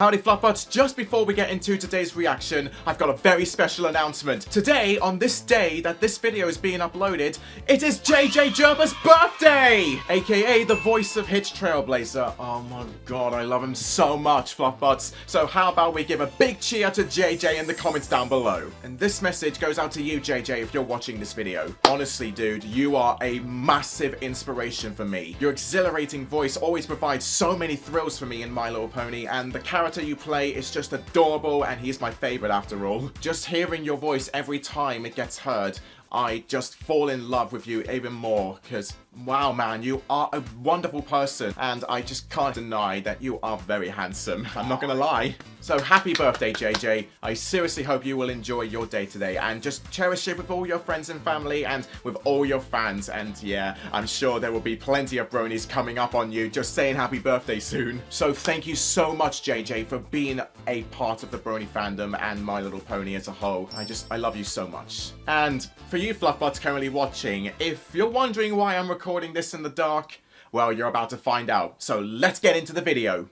Howdy Fluffbuds, just before we get into today's reaction, I've got a very special announcement. Today, on this day that this video is being uploaded, it is JJ Gerber's birthday! AKA the voice of Hitch Trailblazer. Oh my god, I love him so much, Fluffbuds. So how about we give a big cheer to JJ in the comments down below. And this message goes out to you, JJ, if you're watching this video. Honestly, dude, you are a massive inspiration for me. Your exhilarating voice always provides so many thrills for me in My Little Pony, and the character you play is just adorable, and he's my favorite after all. Just hearing your voice every time it gets heard, I just fall in love with you even more, because wow man, you are a wonderful person, and I just can't deny that you are very handsome. I'm not gonna lie. So happy birthday, JJ. I seriously hope you will enjoy your day today, and just cherish it with all your friends and family, and with all your fans, and yeah, I'm sure there will be plenty of bronies coming up on you just saying happy birthday soon. So thank you so much, JJ, for being a part of the brony fandom and My Little Pony as a whole. I love you so much. And for you Fluffbuds currently watching, if you're wondering why I'm recording this in the dark, well, you're about to find out. So let's get into the video.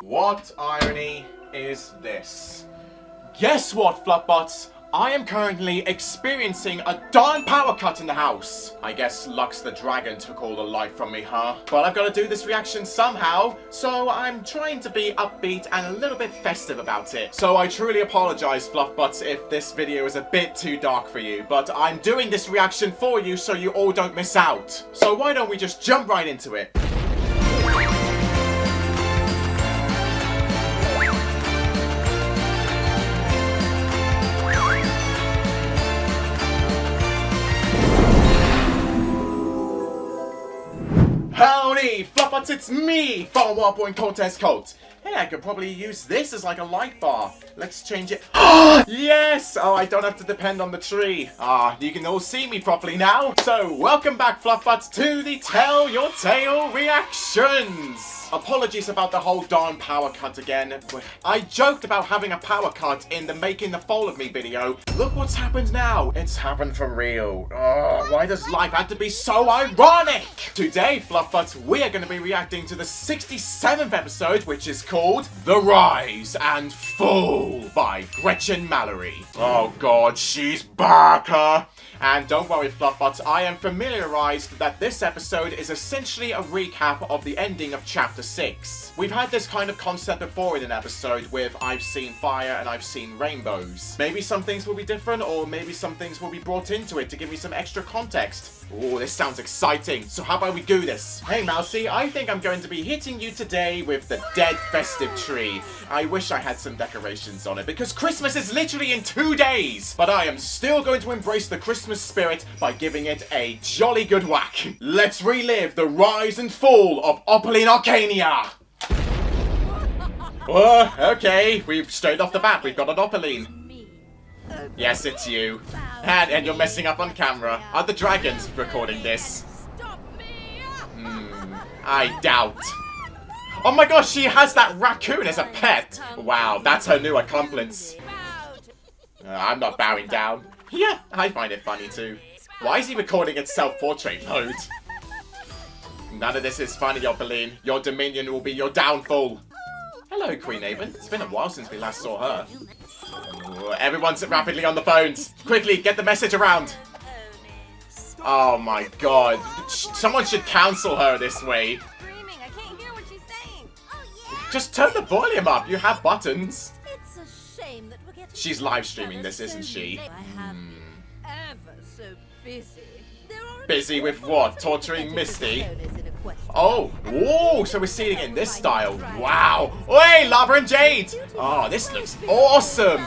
What irony is this? Guess what, Fluffbuds? I am currently experiencing a darn power cut in the house. I guess Lux the dragon took all the light from me, huh? But I've got to do this reaction somehow, so I'm trying to be upbeat and a little bit festive about it. So I truly apologize, Fluffbuds, if this video is a bit too dark for you, but I'm doing this reaction for you so you all don't miss out. So why don't we just jump right into it? Howdy, Fluffbuds, it's me, FaolanCortez's coat. Hey, I could probably use this as like a light bar. Let's change it. Yes! Oh, I don't have to depend on the tree. You can all see me properly now. So, welcome back, Fluffbuds, to the Tell Your Tale reactions. Apologies about the whole darn power cut again. I joked about having a power cut in the Making the Fall of Me video. Look what's happened now. It's happened for real. Why does life have to be so ironic? Today, Fluffbuds, we are going to be reacting to the 67th episode, which is called The Rise and Fall by Gretchen Mallorie. Oh god, she's back, huh? And don't worry, Fluffbuds, I am familiarized that this episode is essentially a recap of the ending of Chapter 6. We've had this kind of concept before in an episode with I've seen fire and I've seen rainbows. Maybe some things will be different, or maybe some things will be brought into it to give me some extra context. Oh, this sounds exciting. So how about we do this? Hey, Mousy, I think I'm going to be hitting you today with the dead festive tree. I wish I had some decorations on it, because Christmas is literally in 2 days. But I am still going to embrace the Christmas spirit by giving it a jolly good whack. Let's relive the rise and fall of Opaline Arcania. Okay, we've straight off the bat, we've got an Opaline. Yes, it's you. And you're messing up on camera. Are the dragons recording this? I doubt. Oh my gosh, she has that raccoon as a pet. Wow, that's her new accomplice. I'm not bowing down. Yeah, I find it funny too. Why is he recording in self-portrait mode? None of this is funny, Opaline. Your dominion will be your downfall. Hello, Queen Aven. It's been a while since we last saw her. Everyone's rapidly on the phones. Quickly, get the message around. Oh my god. Someone should counsel her this way. Just turn the volume up. You have buttons. She's live streaming this, isn't she? Busy with what? Torturing Misty? Oh, whoa, so we're seeing it in this style. Wow. Hey, Lava and Jade. Oh, this looks awesome.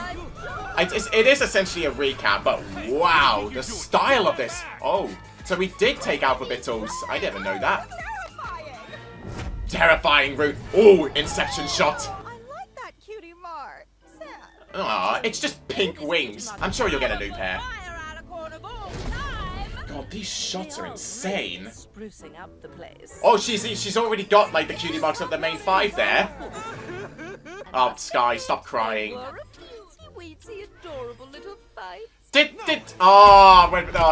It is essentially a recap, but wow, the style of this. Oh, so we did take alphabetals. I never know that. Terrifying route. Oh, Inception shot. I like that cutie mark. Aw, it's just pink wings. I'm sure you'll get a new pair. God, these shots are insane. Sprucing up the place. Oh, she's already got like the cutie marks of the main 5 there. Oh, Sky, stop crying. Adorable little fight. Oh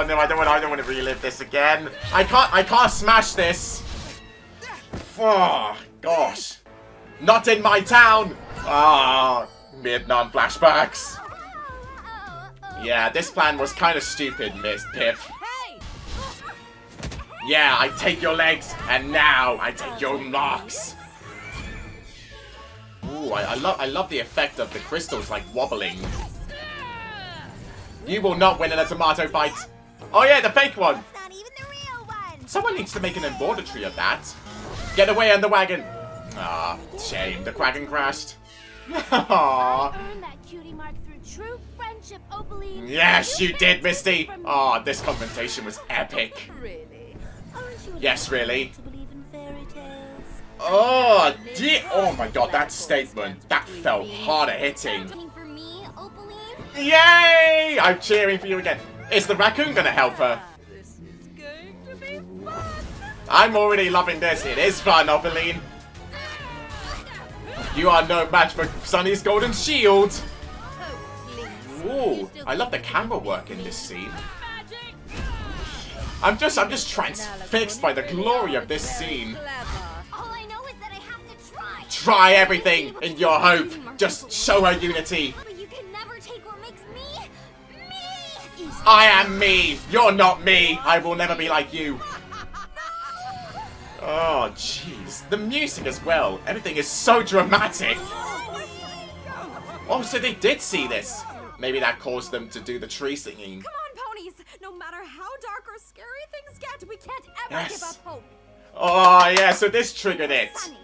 no, I don't want to relive this again. I can't smash this. Oh gosh. Not in my town! Ah, Vietnam flashbacks. Yeah, this plan was kind of stupid, Miss Pip. Hey! Yeah, I take your legs, and now I take your marks. Ooh, I love the effect of the crystals like wobbling. You will not win in a tomato fight. Oh yeah, the fake one. It's not even the real one. Someone needs to make an embroidery of that. Get away on the wagon. Ah, shame. The wagon crashed. Aww. Earn that cutie mark through true friendship, Opaline. Yes, you did, Misty. Oh, this confrontation was epic. Really? Aren't you Yes, really. to believe in fairy tales? Oh, oh my god, that statement. That felt harder hitting. Looking for me, Opaline? Yay! I'm cheering for you again. Is the raccoon gonna help her? This is going to be fun. I'm already loving this. It is fun, Opaline. You are no match for Sunny's golden shield. Oh, please. Ooh, I love the camera work in this scene. I'm just transfixed by the glory of this scene. All I know is that I have to try. Try everything in your hope. Just show her unity. But you can never take what makes me. I am me. You're not me. I will never be like you. Oh, jeez. The music as well. Everything is so dramatic. Oh, so they did see this. Maybe that caused them to do the tree singing. Come on, ponies. No matter how dark or scary things get, we can't ever Yes. give up hope. Oh, yeah, so this triggered it. Sunny.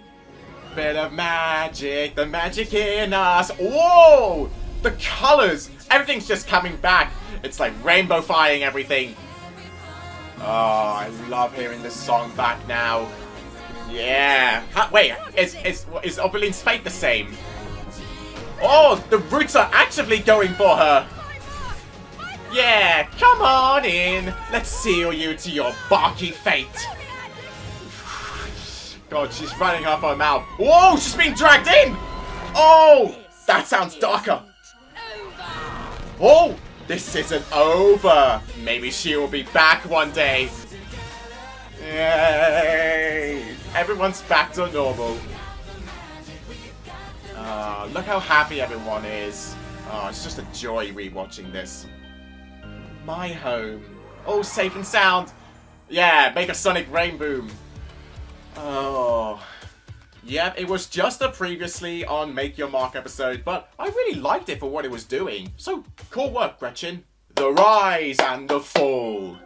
Bit of magic, the magic in us. Whoa! The colors. Everything's just coming back. It's like rainbow-fying everything. Oh, I love hearing this song back now. Yeah. Wait, is Opaline's fate the same? Oh, the roots are actively going for her. Yeah, come on in. Let's seal you to your barky fate. God, she's running off her mouth. Whoa, she's being dragged in. Oh, that sounds darker. Oh, this isn't over. Maybe she will be back one day. Yay. Everyone's back to normal. Look how happy everyone is. Oh, it's just a joy rewatching this. My home. Oh, safe and sound. Yeah, make a sonic rain boom. Oh. Yep, it was just a previously on Make Your Mark episode, but I really liked it for what it was doing. So, cool work, Gretchen. The rise and the fall.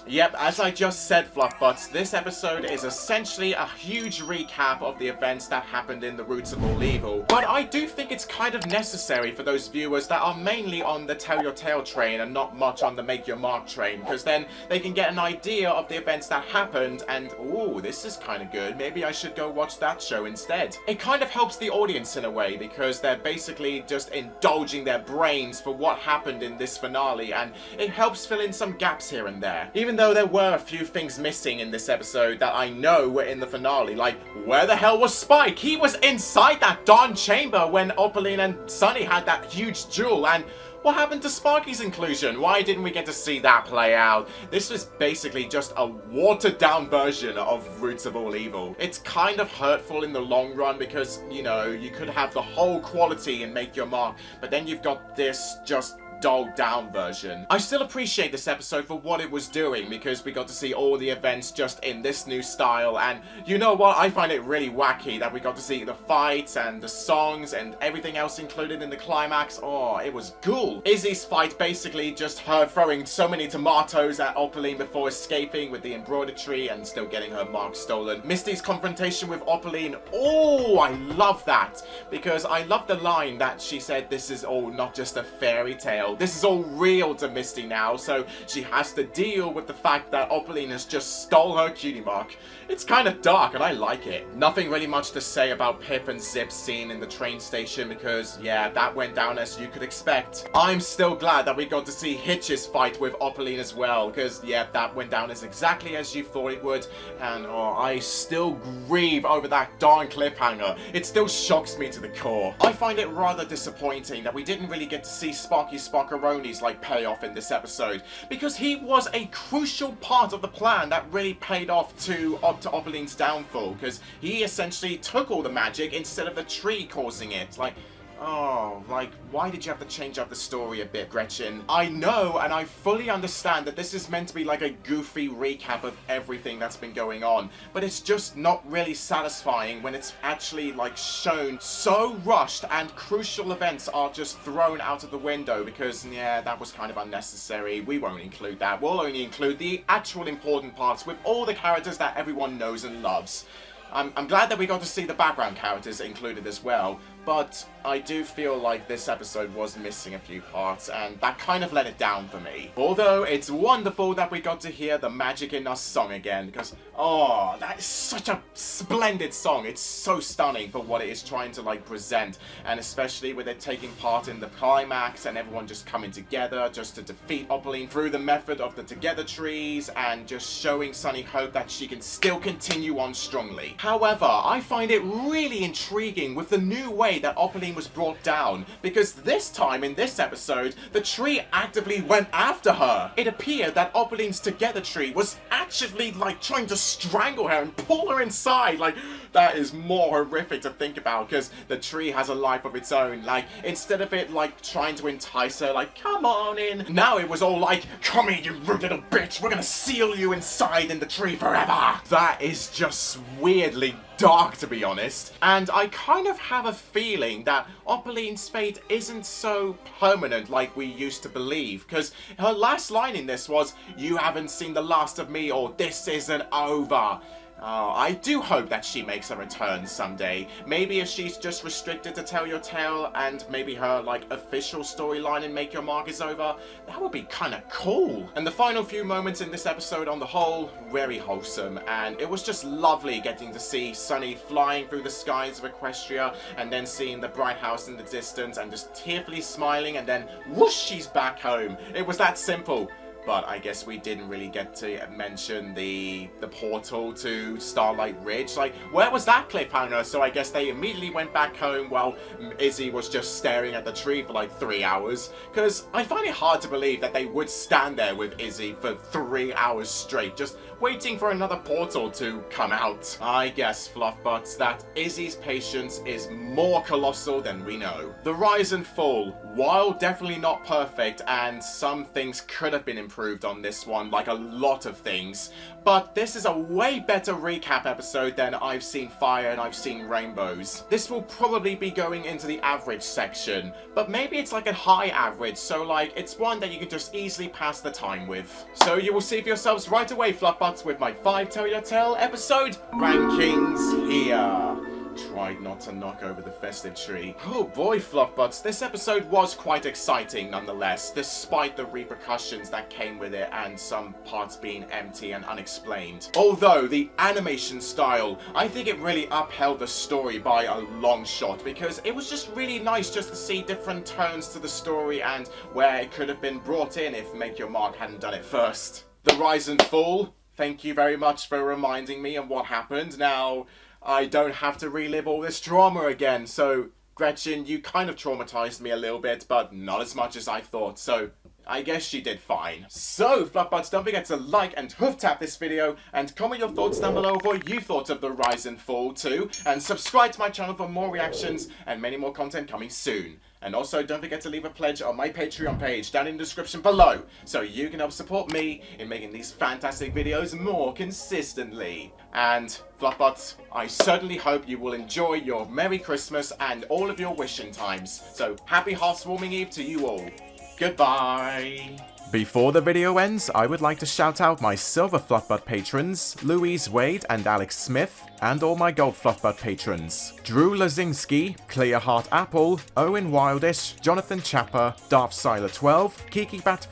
Yep, as I just said, Fluffbutts, this episode is essentially a huge recap of the events that happened in The Roots of All Evil. But I do think it's kind of necessary for those viewers that are mainly on the Tell Your Tale train and not much on the Make Your Mark train, because then they can get an idea of the events that happened and, ooh, this is kind of good, maybe I should go watch that show instead. It kind of helps the audience in a way, because they're basically just indulging their brains for what happened in this finale, and it helps fill in some gaps here and there. Even though there were a few things missing in this episode that I know were in the finale, like, where the hell was Spike? He was inside that darn chamber when Opaline and Sunny had that huge duel, and what happened to Sparky's inclusion? Why didn't we get to see that play out? This was basically just a watered down version of Roots of All Evil. It's kind of hurtful in the long run because, you know, you could have the whole quality and Make Your Mark, but then you've got this just dulled down version. I still appreciate this episode for what it was doing because we got to see all the events just in this new style, and you know what, I find it really wacky that we got to see the fights and the songs and everything else included in the climax. Oh, it was cool. Izzy's fight, basically just her throwing so many tomatoes at Opaline before escaping with the embroidery and still getting her mark stolen. Misty's confrontation with Opaline, oh, I love that because I love the line that she said, this is all not just a fairy tale. This is all real to Misty now, so she has to deal with the fact that Opaline has just stole her cutie mark. It's kind of dark and I like it. Nothing really much to say about Pip and Zip's scene in the train station because, yeah, that went down as you could expect. I'm still glad that we got to see Hitch's fight with Opaline as well because, yeah, that went down as exactly as you thought it would, and oh, I still grieve over that darn cliffhanger. It still shocks me to the core. I find it rather disappointing that we didn't really get to see Sparky macaroni's like payoff in this episode, because he was a crucial part of the plan that really paid off to Opaline's downfall, because he essentially took all the magic instead of the tree causing it. Like, oh, like, why did you have to change up the story a bit, Gretchen? I know, and I fully understand that this is meant to be like a goofy recap of everything that's been going on, but it's just not really satisfying when it's actually, like, shown so rushed and crucial events are just thrown out of the window because, yeah, that was kind of unnecessary. We won't include that. We'll only include the actual important parts with all the characters that everyone knows and loves. I'm glad that we got to see the background characters included as well, but I do feel like this episode was missing a few parts, and that kind of let it down for me. Although, it's wonderful that we got to hear the Magic in Us song again, because, oh, that is such a splendid song. It's so stunning for what it is trying to, like, present, and especially with it taking part in the climax, and everyone just coming together just to defeat Opaline through the method of the Together trees, and just showing Sunny hope that she can still continue on strongly. However, I find it really intriguing with the new way that Opaline was brought down, because this time in this episode, the tree actively went after her. It appeared that Opaline's Together tree was actually like trying to strangle her and pull her inside. Like, that is more horrific to think about, because the tree has a life of its own. Like, instead of it like trying to entice her, like, come on in, now it was all like, come here, you rude little bitch, we're gonna seal you inside in the tree forever. That is just weirdly dark, to be honest, and I kind of have a feeling that Opaline's fate isn't so permanent like we used to believe, because her last line in this was, "You haven't seen the last of me," or "This isn't over." I do hope that she makes a return someday. Maybe if she's just restricted to Tell Your Tale, and maybe her, like, official storyline in Make Your Mark is over, that would be kind of cool. And the final few moments in this episode on the whole, very wholesome, and it was just lovely getting to see Sunny flying through the skies of Equestria, and then seeing the bright house in the distance, and just tearfully smiling, and then whoosh, she's back home. It was that simple. But I guess we didn't really get to mention the portal to Starlight Ridge. Like, where was that cliffhanger? So I guess they immediately went back home while Izzy was just staring at the tree for like 3 hours. Because I find it hard to believe that they would stand there with Izzy for 3 hours straight, just waiting for another portal to come out. I guess, Fluffbutts, that Izzy's patience is more colossal than we know. The rise and fall, while definitely not perfect, and some things could have been improved on this one, like a lot of things, but this is a way better recap episode than I've seen Fire and I've seen Rainbows. This will probably be going into the average section, but maybe it's like a high average, so like it's one that you can just easily pass the time with. So you will see for yourselves right away, Fluffbutts, with my 5 Tell Your Tale episode rankings here. Tried not to knock over the festive tree. Oh boy, Fluffbutts, this episode was quite exciting nonetheless, despite the repercussions that came with it and some parts being empty and unexplained. Although the animation style, I think it really upheld the story by a long shot, because it was just really nice just to see different turns to the story and where it could have been brought in if Make Your Mark hadn't done it first. The rise and fall, thank you very much for reminding me of what happened. Now, I don't have to relive all this trauma again, so Gretchen, you kind of traumatized me a little bit, but not as much as I thought, so I guess she did fine. So, Fluffbutts, don't forget to like and hoof tap this video, and comment your thoughts down below of what you thought of the rise and fall too, and subscribe to my channel for more reactions and many more content coming soon. And also, don't forget to leave a pledge on my Patreon page down in the description below, so you can help support me in making these fantastic videos more consistently. And, Fluffbutts, I certainly hope you will enjoy your Merry Christmas and all of your wishing times. So, happy Heartswarming Eve to you all. Goodbye. Before the video ends, I would like to shout out my Silver Fluffbutt patrons, Louise Wade and Alex Smith, and all my Gold Fluffbutt patrons, Drew Lazinski, Clearheart Apple, Owen Wildish, Jonathan Chapper, Darthsiler12, KikiBat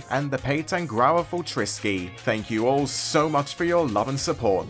VA, and the Pate and Growlerful Trisky. Thank you all so much for your love and support.